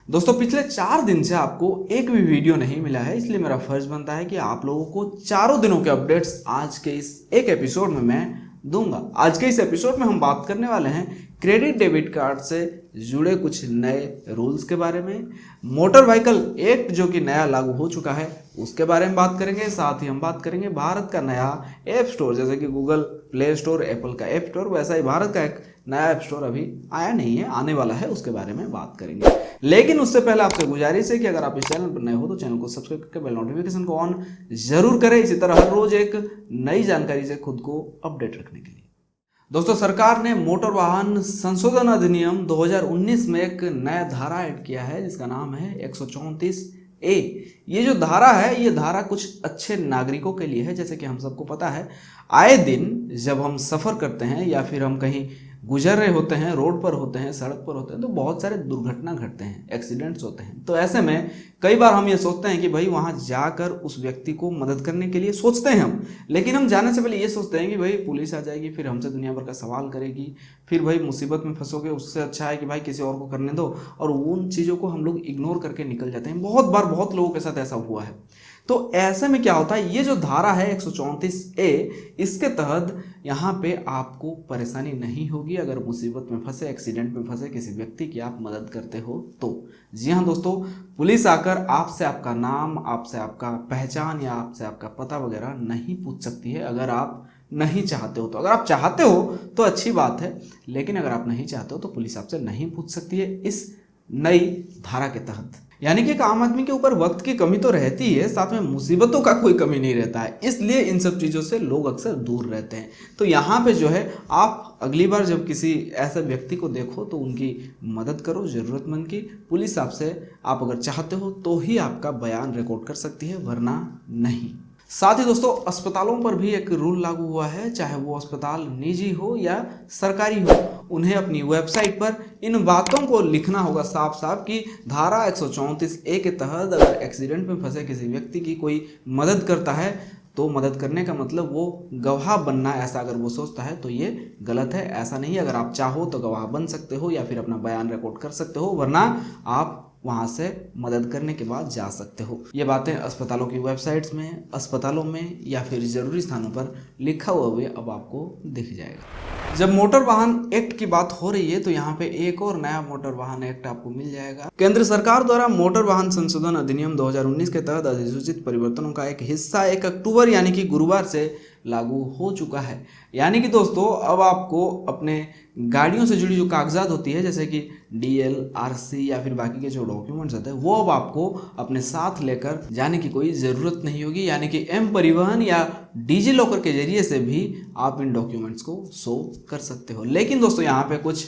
दोस्तों पिछले 4 दिन से आपको एक भी वीडियो नहीं मिला है, इसलिए मेरा फर्ज बनता है कि आप लोगों को चारों दिनों के अपडेट्स आज के इस एक एपिसोड में मैं दूंगा। आज के इस एपिसोड में हम बात करने वाले हैं क्रेडिट डेबिट कार्ड से जुड़े कुछ नए रूल्स के बारे में, मोटर व्हीकल एक्ट जो कि नया लागू हो चुका है उसके बारे में बात करेंगे। साथ ही हम बात करेंगे भारत का नया ऐप स्टोर, जैसे कि गूगल प्ले स्टोर, एप्पल का ऐप स्टोर, वैसा ही भारत का एक नया ऐप स्टोर अभी आया नहीं है, आने वाला है, उसके बारे में बात करेंगे। लेकिन उससे पहले आपसे गुजारिश है कि अगर आप इस चैनल पर नए हो तो चैनल को सब्सक्राइब करके बेल नोटिफिकेशन को ऑन जरूर करें, इसी तरह हर रोज एक नई जानकारी से खुद को अपडेट रखने के लिए। दोस्तों सरकार ने मोटर वाहन संशोधन अधिनियम 2019 में एक नया धारा ऐड किया है जिसका नाम है 134A। ये जो धारा है ये धारा कुछ अच्छे नागरिकों के लिए है। जैसे कि हम सबको पता है, आए दिन जब हम सफ़र करते हैं या फिर हम कहीं गुजर रहे होते हैं, रोड पर होते हैं, सड़क पर होते हैं, तो बहुत सारे दुर्घटना घटते हैं, एक्सीडेंट्स होते हैं। तो ऐसे में कई बार हम ये सोचते हैं कि भाई वहाँ जाकर उस व्यक्ति को मदद करने के लिए सोचते हैं हम, लेकिन हम जाने से पहले ये सोचते हैं कि भाई पुलिस आ जाएगी, फिर हमसे दुनिया भर का सवाल करेगी, फिर भाई मुसीबत में फंसोगे, उससे अच्छा है कि भाई किसी और को करने दो। और उन चीज़ों को हम लोग इग्नोर करके निकल जाते हैं। बहुत बार बहुत लोगों के साथ ऐसा हुआ है। तो ऐसे में क्या होता है, ये जो धारा है 134A, इसके तहत यहाँ पे आपको परेशानी नहीं होगी अगर मुसीबत में फंसे, एक्सीडेंट में फंसे किसी व्यक्ति की आप मदद करते हो तो। जी हाँ दोस्तों, पुलिस आकर आपसे आपका नाम, आपसे आपका पहचान या आपसे आपका पता वगैरह नहीं पूछ सकती है अगर आप नहीं चाहते हो तो। अगर आप चाहते हो तो अच्छी बात है, लेकिन अगर आप नहीं चाहते हो तो पुलिस आपसे नहीं पूछ सकती है इस नई धारा के तहत। यानी कि एक आम आदमी के ऊपर वक्त की कमी तो रहती है, साथ में मुसीबतों का कोई कमी नहीं रहता है, इसलिए इन सब चीज़ों से लोग अक्सर दूर रहते हैं। तो यहाँ पे जो है आप अगली बार जब किसी ऐसे व्यक्ति को देखो तो उनकी मदद करो, ज़रूरतमंद की। पुलिस आपसे, आप अगर चाहते हो तो ही आपका बयान रिकॉर्ड कर सकती है, वरना नहीं। साथ ही दोस्तों अस्पतालों पर भी एक रूल लागू हुआ है, चाहे वो अस्पताल निजी हो या सरकारी हो, उन्हें अपनी वेबसाइट पर इन बातों को लिखना होगा साफ साफ कि धारा 134A के तहत अगर एक्सीडेंट में फंसे किसी व्यक्ति की कोई मदद करता है तो मदद करने का मतलब वो गवाह बनना, ऐसा अगर वो सोचता है तो ये गलत है। ऐसा नहीं, अगर आप चाहो तो गवाह बन सकते हो या फिर अपना बयान रिकॉर्ड कर सकते हो, वरना आप वहाँ से मदद करने के बाद जा सकते हो। ये बातें अस्पतालों की वेबसाइट्स में, अस्पतालों में या फिर ज़रूरी स्थानों पर लिखा हुआ भी अब आपको दिख जाएगा। जब मोटर वाहन एक्ट की बात हो रही है तो यहाँ पे एक और नया मोटर वाहन एक्ट आपको मिल जाएगा। केंद्र सरकार द्वारा मोटर वाहन संशोधन अधिनियम 2019 के तहत अधिसूचित परिवर्तनों का एक हिस्सा 1 अक्टूबर यानी कि गुरुवार से लागू हो चुका है। यानी कि दोस्तों अब आपको अपने गाड़ियों से जुड़ी जो कागजात होती है, जैसे कि DL, RC या फिर बाकी के जो डॉक्यूमेंट्स होते हैं, वो अब आपको अपने साथ लेकर जाने की कोई ज़रूरत नहीं होगी। यानी कि M परिवहन या डिजी लॉकर के जरिए से भी आप इन डॉक्यूमेंट्स को शो कर सकते हो। लेकिन दोस्तों यहाँ पे कुछ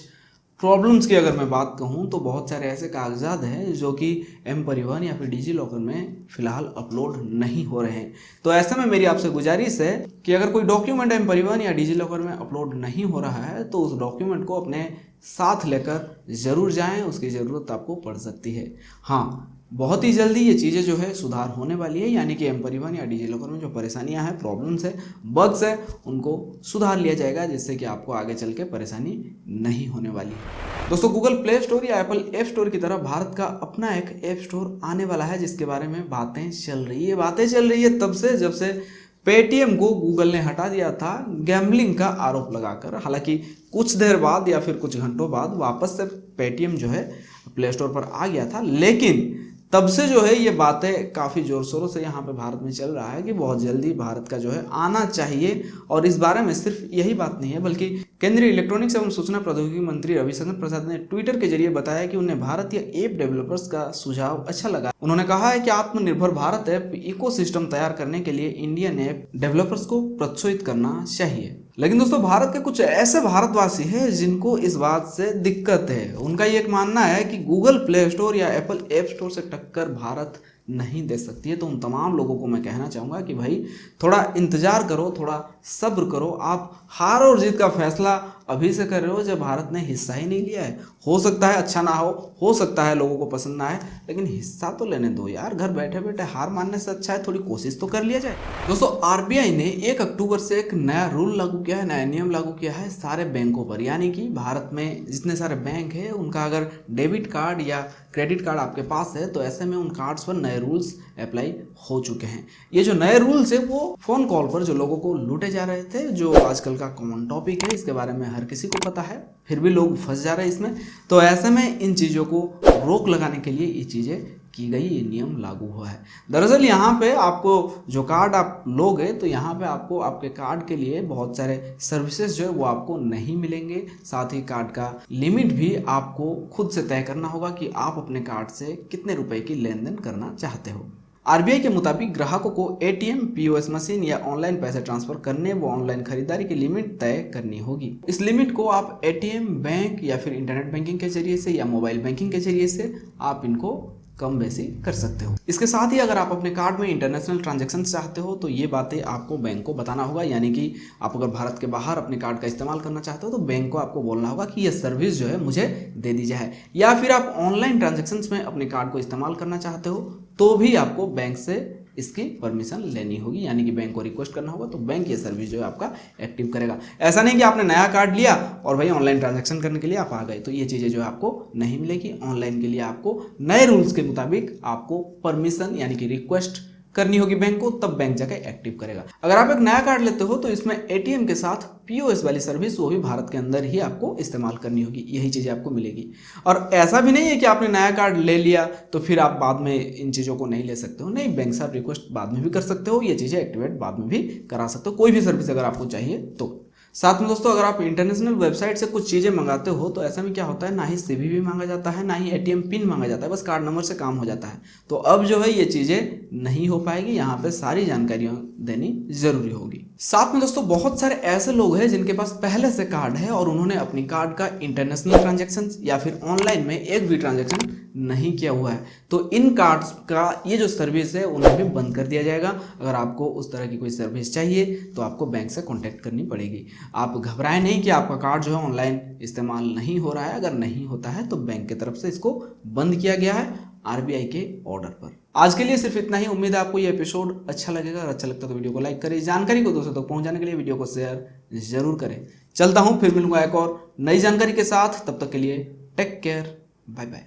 प्रॉब्लम्स की अगर मैं बात कहूँ तो बहुत सारे ऐसे कागजात हैं जो कि M परिवहन या फिर डिजी लॉकर में फ़िलहाल अपलोड नहीं हो रहे हैं। तो ऐसे में मेरी आपसे गुजारिश है कि अगर कोई डॉक्यूमेंट M परिवहन या डिजी लॉकर में अपलोड नहीं हो रहा है तो उस डॉक्यूमेंट को अपने साथ लेकर ज़रूर जाएं, उसकी ज़रूरत आपको पड़ सकती है। हाँ, बहुत ही जल्दी ये चीज़ें जो है सुधार होने वाली है, यानी कि M परिवहन या डिजी लॉकर में जो परेशानियां हैं, प्रॉब्लम्स है, बग्स है, उनको सुधार लिया जाएगा, जिससे कि आपको आगे चल के परेशानी नहीं होने वाली है। दोस्तों गूगल प्ले स्टोर या एप्पल ऐप स्टोर की तरह भारत का अपना एक ऐप स्टोर आने वाला है, जिसके बारे में बातें चल रही है तब से जब से पेटीएम को गूगल ने हटा दिया था गैम्बलिंग का आरोप लगाकर। हालांकि कुछ देर बाद या फिर कुछ घंटों बाद वापस से पेटीएम जो है प्ले स्टोर पर आ गया था, लेकिन तब से जो है ये बातें काफ़ी ज़ोर शोरों से यहाँ पे भारत में चल रहा है कि बहुत जल्दी भारत का जो है आना चाहिए। और इस बारे में सिर्फ यही बात नहीं है, बल्कि केंद्रीय इलेक्ट्रॉनिक्स एवं सूचना प्रौद्योगिकी मंत्री रविशंकर प्रसाद ने ट्विटर के जरिए बताया कि उन्हें भारतीय ऐप डेवलपर्स का सुझाव अच्छा लगा। उन्होंने कहा है कि आत्मनिर्भर भारत ऐप इकोसिस्टम तैयार करने के लिए इंडियन ऐप डेवलपर्स को प्रोत्साहित करना चाहिए। लेकिन दोस्तों भारत के कुछ ऐसे भारतवासी हैं जिनको इस बात से दिक्कत है। उनका ये एक मानना है कि गूगल प्ले स्टोर या एप्पल ऐप स्टोर से टक्कर भारत नहीं दे सकती है। तो उन तमाम लोगों को मैं कहना चाहूँगा कि भाई थोड़ा इंतज़ार करो, थोड़ा सब्र करो। आप हार और जीत का फैसला अभी से कर रहे हो जब भारत ने हिस्सा ही नहीं लिया है। हो सकता है अच्छा ना हो सकता है लोगों को पसंद ना आए, लेकिन हिस्सा तो लेने दो यार। घर बैठे बैठे हार मानने से अच्छा है थोड़ी कोशिश तो कर लिया जाए। दोस्तों, आरबीआई ने 1 अक्टूबर से एक नया रूल लागू किया है, नया नियम लागू किया है सारे बैंकों पर। यानी कि भारत में जितने सारे बैंक है उनका अगर डेबिट कार्ड या क्रेडिट कार्ड आपके पास है तो ऐसे में उन कार्ड्स पर नए रूल्स अप्लाई हो चुके हैं। ये जो नए रूल्स है वो फोन कॉल पर जो लोगों को लूटे जा रहे थे, जो आजकल का कॉमन टॉपिक है, इसके बारे में हर किसी को पता है, फिर भी लोग फंस जा रहे हैं इसमें। तो ऐसे में इन चीज़ों को रोक लगाने के लिए ये चीज़ें की गई, ये नियम लागू हुआ है। दरअसल यहाँ पे आपको जो कार्ड आप लोगे तो यहाँ पे आपको आपके कार्ड के लिए बहुत सारे सर्विसेज जो है वो आपको नहीं मिलेंगे। साथ ही कार्ड का लिमिट भी आपको खुद से तय करना होगा कि आप अपने कार्ड से कितने रुपए की लेन देन करना चाहते हो। आरबीआई के मुताबिक ग्राहकों को एटीएम, पीओएस मशीन या ऑनलाइन पैसे ट्रांसफर करने व ऑनलाइन खरीदारी की लिमिट तय करनी होगी। इस लिमिट को आप एटीएम, बैंक या फिर इंटरनेट बैंकिंग के जरिए से या मोबाइल बैंकिंग के जरिए से आप इनको कम बेसी कर सकते हो। इसके साथ ही अगर आप अपने कार्ड में इंटरनेशनल ट्रांजैक्शन चाहते हो तो ये बातें आपको बैंक को बताना होगा। यानी कि आप अगर भारत के बाहर अपने कार्ड का इस्तेमाल करना चाहते हो तो बैंक को आपको बोलना होगा कि ये सर्विस जो है मुझे दे दी जाए। या फिर आप ऑनलाइन ट्रांजैक्शंस में अपने कार्ड को इस्तेमाल करना चाहते हो तो भी आपको बैंक से इसकी परमिशन लेनी होगी, यानी कि बैंक को रिक्वेस्ट करना होगा तो बैंक ये सर्विस जो है आपका एक्टिव करेगा। ऐसा नहीं कि आपने नया कार्ड लिया और भाई ऑनलाइन ट्रांजैक्शन करने के लिए आप आ गए, तो ये चीज़ें जो है आपको नहीं मिलेगी। ऑनलाइन के लिए आपको नए रूल्स के मुताबिक आपको परमिशन यानी कि रिक्वेस्ट करनी होगी बैंक को, तब बैंक जाकर एक्टिव करेगा। अगर आप एक नया कार्ड लेते हो तो इसमें एटीएम के साथ पीओएस वाली सर्विस वो भी भारत के अंदर ही आपको इस्तेमाल करनी होगी, यही चीज़ें आपको मिलेगी। और ऐसा भी नहीं है कि आपने नया कार्ड ले लिया तो फिर आप बाद में इन चीज़ों को नहीं ले सकते हो। नहीं, बैंक से आप रिक्वेस्ट बाद में भी कर सकते हो, ये चीज़ें एक्टिवेट बाद में भी करा सकते हो, कोई भी सर्विस अगर आपको चाहिए तो। साथ में दोस्तों, अगर आप इंटरनेशनल वेबसाइट से कुछ चीज़ें मंगाते हो तो ऐसा में क्या होता है, ना ही सीवीवी मांगा जाता है, ना ही एटीएम पिन मांगा जाता है, बस कार्ड नंबर से काम हो जाता है। तो अब जो है ये चीज़ें नहीं हो पाएगी, यहाँ पे सारी जानकारियाँ देनी जरूरी होगी। साथ में दोस्तों, बहुत सारे ऐसे लोग हैं जिनके पास पहले से कार्ड है और उन्होंने अपनी कार्ड का इंटरनेशनल ट्रांजेक्शन या फिर ऑनलाइन में एक भी ट्रांजेक्शन नहीं किया हुआ है, तो इन कार्ड्स का ये जो सर्विस है उन्हें भी बंद कर दिया जाएगा। अगर आपको उस तरह की कोई सर्विस चाहिए तो आपको बैंक से कांटेक्ट करनी पड़ेगी। आप घबराएं नहीं कि आपका कार्ड जो है ऑनलाइन इस्तेमाल नहीं हो रहा है, अगर नहीं होता है तो बैंक की तरफ से इसको बंद किया गया है आरबीआई के ऑर्डर पर। आज के लिए सिर्फ इतना ही। उम्मीद है आपको ये एपिसोड अच्छा लगेगा। अगर अच्छा लगता है तो वीडियो को लाइक करें, जानकारी को दोस्तों तक पहुंचाने के लिए वीडियो को शेयर जरूर करें। चलता हूं, फिर मिलूंगा एक और नई जानकारी के साथ, तब तक के लिए टेक केयर, बाय बाय।